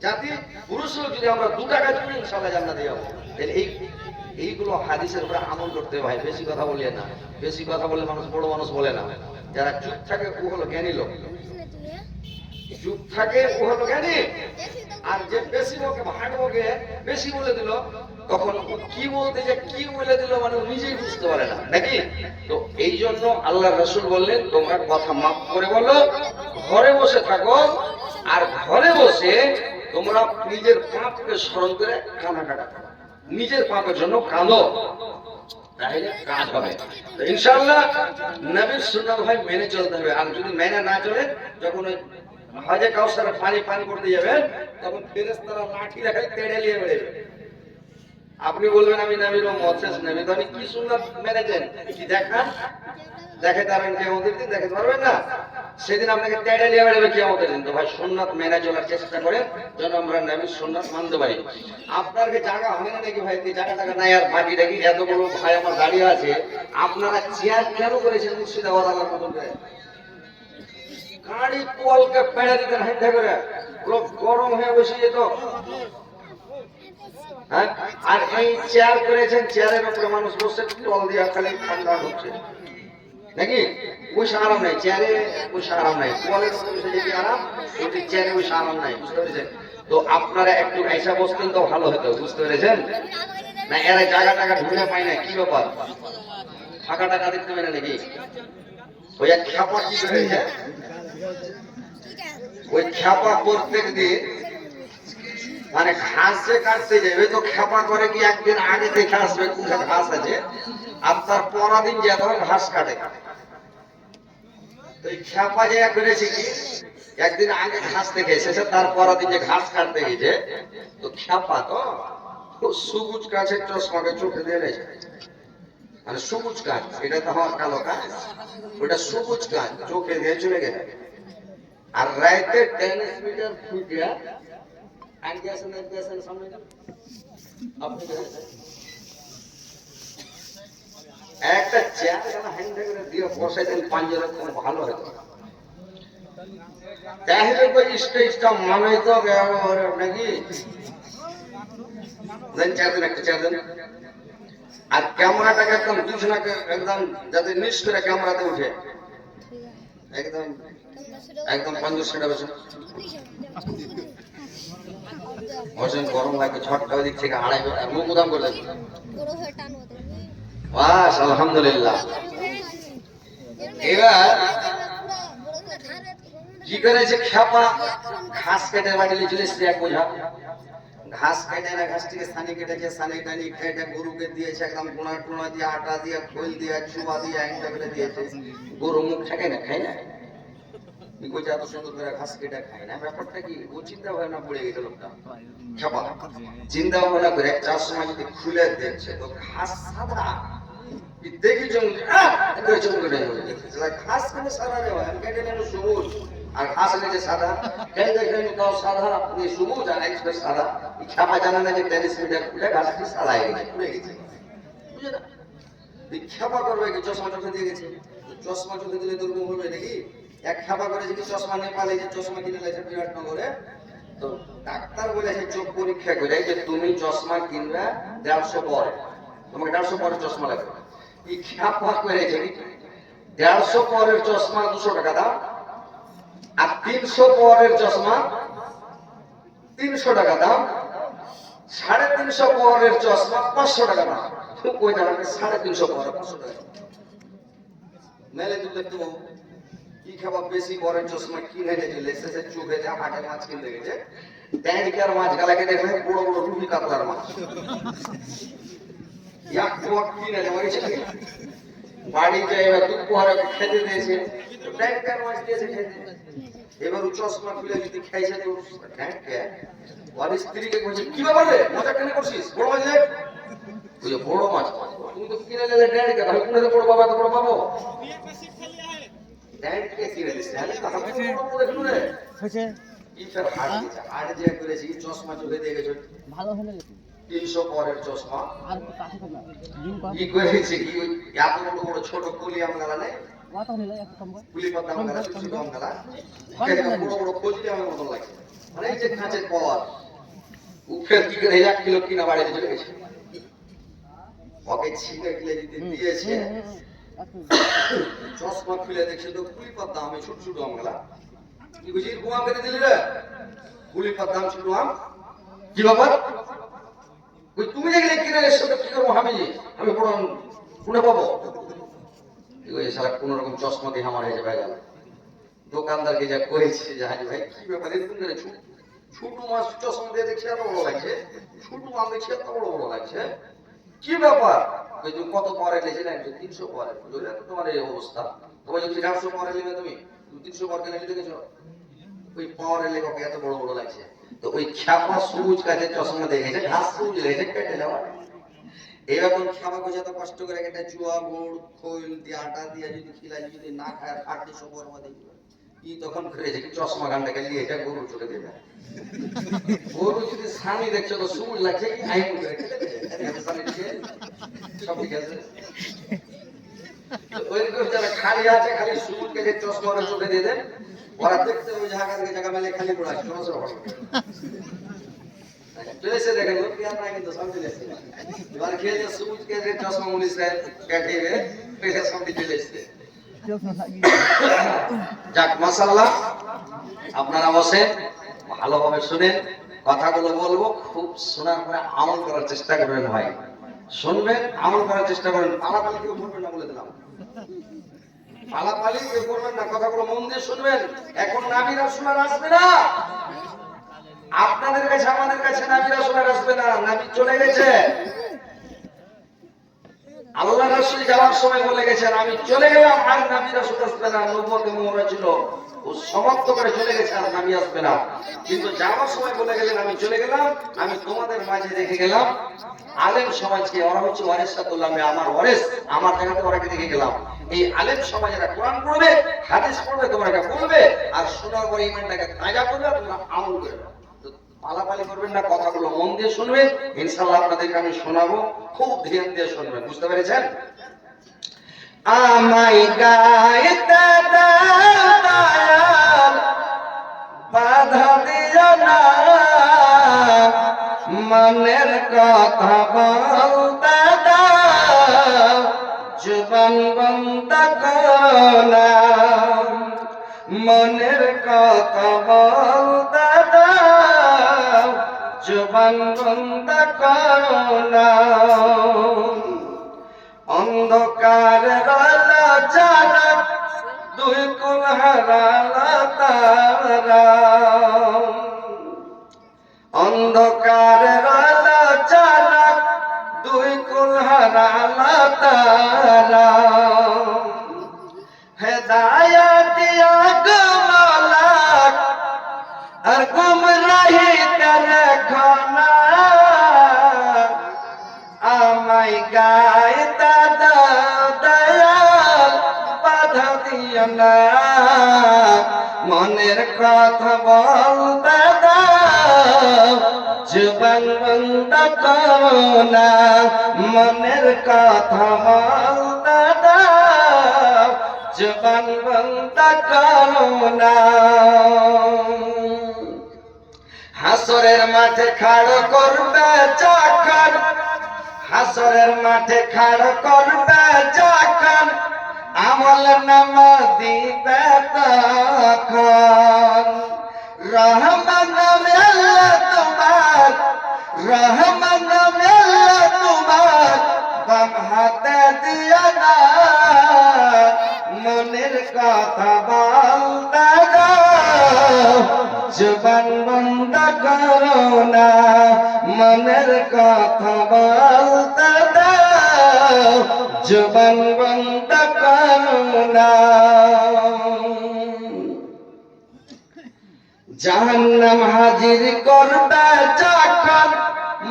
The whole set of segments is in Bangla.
জাতি পুরুষ লোক যদি আমরা 2 টাকা দিই ইনশাআল্লাহ জান্নাতে যাব। তাহলে এইগুলো হাদিসের উপরে আমল করতে হয়। বেশি কথা বলিয়ে না, বেশি কথা বলে মানুষ বড় মানুষ বলে না। যারা চুপ থাকে ও হলো জ্ঞানী লোক, চুপ থাকে ও হলো জ্ঞানী। আর যে বেশি বকে ভাট বকে বেশি বলে দিল, তখন কি বলতে যে কি বলে দিল মানে নিজেই বুঝতে পারে না, নাকি? তো এই জন্য আল্লাহ রাসূল বললেন তোমরা কথা মাফ করে বলো, ঘরে বসে থাকো, আর ঘরে বসে তোমরা নিজের পাপকে স্মরণ করে কান্নাকাটা করো, নিজের পাপের জন্য কাঁদো, তাহলে কাজ হবে। তো ইনশাআল্লাহ নবীর সুন্নাত ভাই মেনে চলতে হবে। আর যদি মেনে না চলে, যখন ওই হজে কাউসারে পানি করতে যাবেন, তখন ফেরেশতারা লাঠি রেখে তেড়ে নিয়ে বেরোবে। আপনি বলবেন আমি নবীর মুআজ্জিজ নবী, তো আমি কি সুন্নাত মেনেছেন কি দেখে পারবেন কিয়ামতের দিন? দেখতে পারবেন না, সেদিন আপনাকে তেড়ে নিয়ে বেরোবে কিয়ামতের দিন। তো ভাই সুন্নাত মেনে চলার চেষ্টা করেন, যেন আমরা নবীর সুন্নাত মানতে পারি। আপনার কি জায়গা হবে না নাকি ভাই? জায়গা টাকা নাই আর বাকি রাখি, এত বড় ভাই আমার দাঁড়িয়ে আছে, আপনারা চেয়ার কেন করেছেন মুর্শিদাবাদ আমার মতন করে? গাড়ি পোলকে পেড়ে দিতেন হেঁটে করে, লোক গরম হয়ে বসে যেত। হ্যাঁ, আর এই চেয়ার করেছেন, চেয়ারের উপরে মানুষ বসে টল দিয়ে খালি ঠান্ডা হচ্ছে, নাকি? বসে আরাম নাই, চেয়ারে বসে আরাম নাই, পোলের উপরে বসে যেটি আরাম, ওই চেয়ারে বসে আরাম নাই, বুঝতে পেরেছেন? তো আপনারা একটু এসা বসতেন তো ভালো হতো, বুঝতে পেরেছেন? না এরা জায়গা টাকা ঢুকে পায় না, কি ব্যাপার? ফাঁকা টাকা দেখতে পায় না নাকি? ওই এক খ্যাপা কি করেছে, ওই খ্যাপা প্রত্যেক দিন মানে ঘাস যে কাটতে যাবে, তো খ্যাপা করে কি একদিন আগে দেখে আসবে কোথায় ঘাস আছে, আর তার পরের দিন যে তখন ঘাস কাটে। তো এই খ্যাপা যে করেছে কি একদিন আগে ঘাস দেখে এসেছে, তার পরের দিন যে ঘাস কাটতে গেছে, তো খ্যাপা তো সবুজ গাছের চশমাকে চোখে দিয়ে রয়েছে, মানে সবুজ গাছ, এটা তো আমার কালো গাছ, ওটা সবুজ গাছ চোখে দিয়ে চলে গেছে। আর রাইতে টেনিস মিটার ফুটিয়া একটা চেয়ার হ্যান্ডে করে দিয়ে বসাই দেন পাঞ্জরে, খুব ভালো হতো। তাহলে ওই স্টেজটা মানাই তো নাকি? একটা চেয়ার দেন, আর ক্যামেরাটাকে একদম দুজনাকে একদম যাতে নিচ করে ক্যামেরাতে উঠে, একদম একদম 50 বছর বসেন। গরম লাগে, ছটটা ওই দিক থেকে আড়াই মুখ উদাম করে দেন। বাস আলহামদুলিল্লাহ। এবার কি করেছে খ্যাপা, ঘাস কেটে বাড়ি চলে এসছে এক বোঝা ঘাস কেটে, না ঘাসটিকে সানি কেটেছে, সানি টানি কেটে গরুকে দিয়েছে, একদম গোনা টোনা দিয়ে আটা দিয়ে খোল দিয়ে চুবা দিয়ে আইনটা করে দিয়েছে। গরু মুখ থাকে না, খায় না, এত সুন্দর করে ঘাস কেটে খায় না, ব্যাপারটা কি? ও চিন্তা ভাবনা পড়ে গেছে লোকটা খ্যাপা, চিন্তা ভাবনা করে চার সময় যদি খুলে দেখছে তো ঘাস সাদা, দেখি ঘাস কেন সাদা রে ভাই? কেটে নেন সবুজ, আর ঘাস এনেছে সাদা, কেটে দেখলেন তাও সাদা, সবুজ আর একটা সাদা। খ্যাপা জানে না যে টেনিস মিটার খুলে ঘাসটি সাদা হয়ে গেছে, খুলে গেছে, বুঝে না? খ্যাপা করবে কি? চশমা চোখে দিয়ে গেছে, চশমা চোখে দিলে দুর্গম হবে নাকি? এক খ্যাপা করে যদি চশমা নেপালে যে চশমা কিনে লাগছে বিরাটনগরে, তো ডাক্তার বলেছে চোখ পরীক্ষা করে যে তুমি চশমা কিনবে 150 পর, তোমাকে 150 পরের চশমা লাগবে। এই খ্যাপা করেছে 150 পরের চশমা 200 টাকা দাম, আর 300 পরের চশমা 300 টাকা দাম, 350 পরের চশমা 500 টাকা দাম। ওই দাঁড়াবে 350 পর 500 টাকা মেলে তুলে তো কি খাবা? বেশি পরের চশমা কিনে চলে এসেছে, চোখে যা হাটে মাছ কিনতে গেছে, ট্যাঙ্কার মাছ গালাকে দেখবে বড় বড় রুটি কাতলার মাছ, এক পোয়া কিনে নেওয়া গেছে বাড়ি যায়, এবার দুপুরে খেতে দিয়েছে, ট্যাঙ্কার মাছ দিয়েছে খেতে। এবার চশমা খুলে যদি খাইছে তো ওর স্ত্রীকে বলছে কি ব্যাপার রে, মজা কেন করছিস? বড় মাছ দেখ, ওই যে বড় মাছ তুমি তো কিনে নিলে ট্যাঙ্কা, তাহলে কোনে বড় বাবা তো বড় পাবো ট্যাঙ্কে কিনে দিচ্ছে, আমি তো হাতে বড় দেখলু রে হয়েছে কি ফের হাট যে করেছি চশমা চোখে দিয়ে গেছে ভালো হলো 300 পরের চশমা। আর কাছে তো না কি করেছে কি এত বড় বড় ছোট কুলি আমগালা নাই, কত হলো একটু কম করে কুলি পাতা আমগালা ছোট আমগালা, বড় বড় কোজি আমার মত লাগে, মানে এই যে কাঁচের পর উফের কি করে 1 কিলো কিনা বাড়িতে চলে গেছে, ওকে ছিঁড়ে গিলে দিয়েছে। চশমা খুলে দেখছে তো কুলিপাত দাম, আমি ছোট ছোট আমগুলা কি বুঝি কুয়া করে দিলি রে, কুলিপাত দাম ছোট আম, কি ব্যাপার? তুমি দেখলে কিনে এসে কি করবো আমি বড় শুনে পাবো সারা কোন রকম চশমা দিয়ে আমার হয়েছে ভাই। দোকানদারকে যা করেছে যে হাজি ভাই কি ব্যাপার, এরকম করে ছোট মাছ চশমা দিয়ে দেখছি এত বড় লাগছে, ছোট মাছ দেখছি এত বড় বড় লাগছে, কি ব্যাপার? তুমি কত পরে লেছে না 300 পরে, তোমার এই অবস্থা। তোমার যদি 400 পরে নেবে তুমি 300 পর কেন লিখেছো, ওই পাওয়ারের লেখক এত বড় বড় লাগছে। তো ওই খ্যাপা সবুজ কাজের চশমা দেখেছে, ঘাস সবুজ লেগেছে কেটে যাওয়া। এরকম খাওয়াকে যত কষ্ট করে একটা চুয়া গুড় খৈল দিয়ে আটা দিয়ে যদি খিলাই যদি না খায় খাটতে সব বরবাদ হয়ে যাবে। ই তখন করেছে কি চশমা গানটাকে নিয়ে এটা গরু চলে দেবে, গরু যদি স্বামী দেখছো তো সবুজ লাগছে আইন করে সব ঠিক আছে। ওইরকম যারা খালি আছে খালি সবুজ কাজের চশমা চোখে দিয়ে দেন, ওরা দেখতে ওই জায়গা থেকে জায়গা মেলে খালি পড়া চলে এসে দেখেন লোক কি আমরা কিন্তু সব চলে এসেছে। এবার খেয়ে যে সবুজ কাজের চশমা মুনিশ কাটিয়ে পেশা সব চলে এসেছে। যাক মাশাআল্লাহ, আপনারা বসেন ভালোভাবে শুনেন, কথাগুলো বলবো খুব শোনার পরে আমল করার চেষ্টা করবেন ভাই, শুনবেন আমল করার চেষ্টা করবেন। পালাপালি কেউ করবেন না বলে দিলাম, পালাপালি কেউ করবেন না, কথাগুলো মন দিয়ে শুনবেন। এখন নাবি রাসূল আসবে না আপনাদের কাছে, আমাদের কাছে নাবি রাসূল আসবে না, নাবি চলে গেছে। আল্লাহ রাসূল যাওয়ার সময় বলে গেছেন আমি চলে গেলাম আর নবী রাসূল আসবে না, নবুয়ত মোহরা ছিল ও সমাপ্ত করে চলে গেছে আর নবী আসবে না। কিন্তু যাওয়ার সময় বলে গেলেন আমি চলে গেলাম, আমি তোমাদের মাঝে রেখে গেলাম আলেম সমাজকে, ওরা হচ্ছে ওয়ারিসাতুল্লাহ, আমার ওয়ারিস, আমার জায়গাতে ওরাকে রেখে গেলাম। এই আলেম সমাজেরা কোরআন পড়বে হাদিস পড়বে, তোমরা এটা বলবে আর শোনার পরে ঈমানটাকে তাজা করবে, তোমরা আমল করবে। পালাপালি করবেন না, কথাগুলো মন দিয়ে শুনবেন, ইনশাআল্লাহ আপনাদেরকে আমি শোনাবো, খুব ধ্যান দিয়ে শুনবেন, বুঝতে পেরেছেন? আমায় গাইতে দাও বাধা দিও না, মনের কথা বলতে দাও, জীবন বন্ধ করো না, মনের কথা বলতে দাও, জীবন বন্ধ করো না। অন্ধকার রালা যারা দুই কুল হারালা তারা, অন্ধকার রালা যারা দুই কুল হারালা তারা, হেদায়াত আগমলা আর গুমরাহি করে খানা, আমায় গাইতে দাও দয়াল বাধা দিও না, মনের কথা বলতে দাও, জীবন বন্ধ করো না, মনের কথা বলতে দাও, জীবন বন্ধ করো না। হাসরের মাঠে খাড়ো করবে যখন, হাসরের মাঠে খাড়ো করবে যখন, আমল নামা দিবে তখন, রহমান নামে আল্লাহ তোমার, রহমান নামে আল্লাহ তোমার, বাম হাতে দিও না, মনের কথা বলতে দাও, জীবন বন্ধ করো না, মনের কথা বলতে দাও, জীবন বন্ধ করো না। জাহান্নাম হাজির করবে যখন,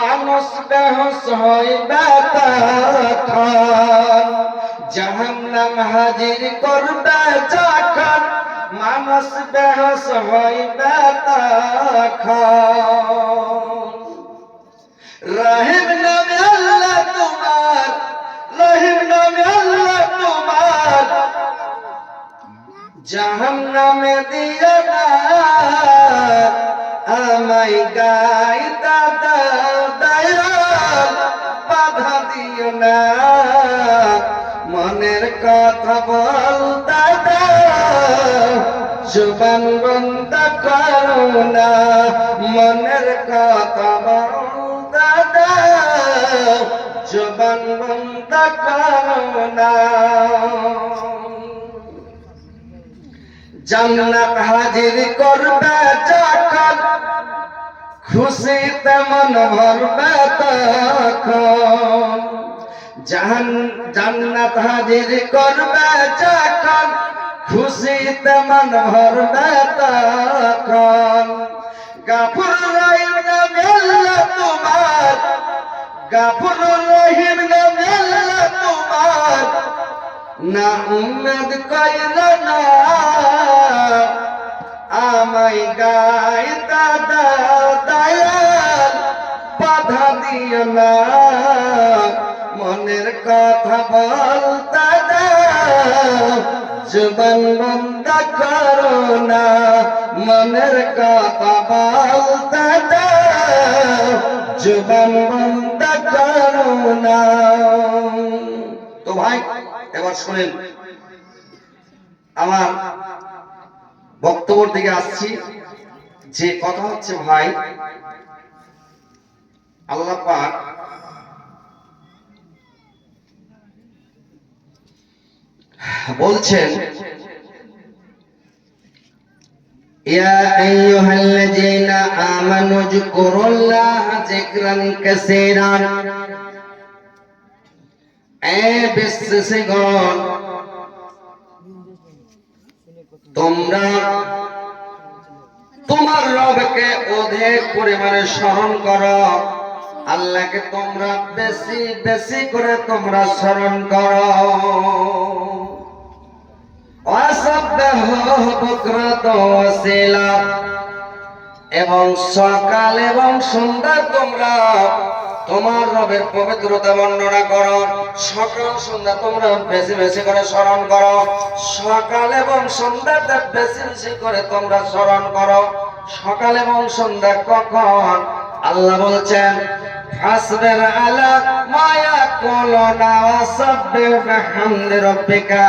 মানুষ বেহুশ হইবে তখন, জাহান্নাম হাজির করবে যখন, মানুষ বেহুশ হইবে তখন, রহিম নামে আল্লাহ তোমার, রহিম নামে আল্লাহ তোমার, জাহান্নামে দিও না, আমায় গাইতা দাও দয়াল বাধা দিও না মনের কথা বলতা দাও জবান বন্ধ করো না মনের কথা বলতা দাও জবান বন্ধ করো না জান্নাত হাজির করবে যখন খুশিতে মন ভরবে তখন জান্নাত হাজির করবে যখন খুশিতে মন ভরবে তখন গাফুর রহিম নামে আল্লাহ তোমার গাফুর রহিম নামে আল্লাহ তোমার না উম্মত কইরা না আমায় গাইতা দাও দয়াল বাধা দিও না মনের কথা বলতা দাও জবান বন্ধ করো না মনের কথা বলতা দাও জবান বন্ধ করো না তো ভাই এবার শুনেন আমার বক্তব্য থেকে আসছি যে কথা হচ্ছে ভাই আল্লাহ পাক বলছেন ইয়া আইয়ুহাল্লাযীনা আমানু যকুরুল্লাহা যিকরান কাসীরান এ বিশ্বাসীগণ তোমরা তোমার রবকে অধিক পরিমাণে স্মরণ করো আল্লাহকে তোমরা বেশি বেশি করে তোমরা স্মরণ করো এবং সকাল এবং সন্ধ্যা তোমরা তোমার রবের পবিত্রতা বর্ণনা করো সকাল সন্ধ্যা তোমরা বেশি বেশি করে স্মরণ করো সকাল এবং সন্ধ্যাতে বেশি বেশি করে তোমরা স্মরণ করো সকাল এবং সন্ধ্যা কখন আল্লাহ বলছেন আসবের আলা মায়া কুলুনা ওয়াসাব্বিহ বিহামদি রাব্বিকা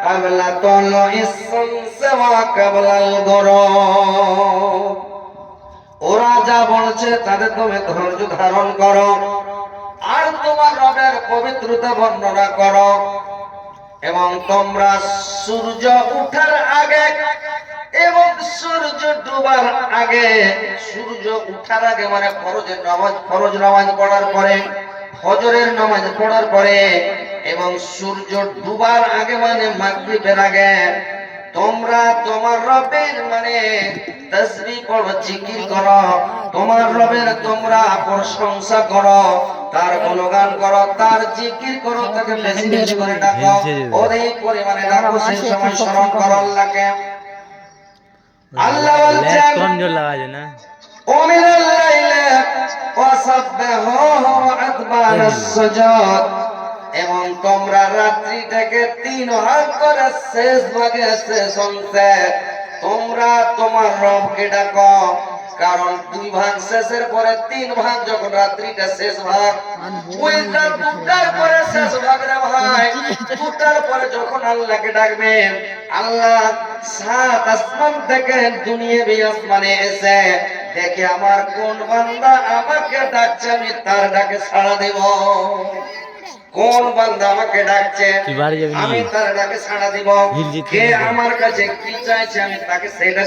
ক্বাবলা তুলুইস শামসি ওয়া ক্বাবলাল গুরুব ওরা যা বলছে তাদের তুমি ধৈর্য ধারণ করো আর তোমার রবের পবিত্রতা বর্ণনা করো এবং তোমরা সূর্য ওঠার আগে এবং সূর্য ডুবার আগে সূর্য ওঠার আগে মানে ফরজ নামাজ পড়ার পরে ফজরের নামাজ পড়ার পরে এবং সূর্য ডুবার আগে মানে মাগরিবের আগে তোমরা তোমার রবের মানে তাসবিহ পড়ো জিকির করো তোমার রবের তোমরা প্রশংসা করো তার গুণগান করো তার জিকির করো তাকে বেশি বেশি করে ডাকো অধিক পরিমাণে ডাকো সেই সময় স্মরণ করো আল্লাহকে আল্লাহ বলছেন কোন জোর লাগায় না ওমিনাল লাইলি ওয়াসাব্বিহু আদবারাস সুজুদ এবং তোমরা রাত্রিটাকে 3 ভাগ করে শেষ ভাগে শেষ অংশে তোমরা তোমার রবকে ডাকো কারণ 2 ভাগ শেষের পরে 3 ভাগ যখন রাত্রিটা শেষ ভাগ ওইটা 2টার পরে শেষ ভাগ রে ভাই 2টার পরে যখন আল্লাহকে ডাকবেন আল্লাহ 7 আসমান থেকে দুনিয়াবি আসমানে এসে দেখে আমার কোন বান্দা আমাকে ডাকছে আমি তার ডাকে সাড়া দেব কোন বান্দা আমাকে ডাকছে আমি তার ডাকে সাড়া দিব কে আমার কাছে কি চাইছে আমি তাকে সেটা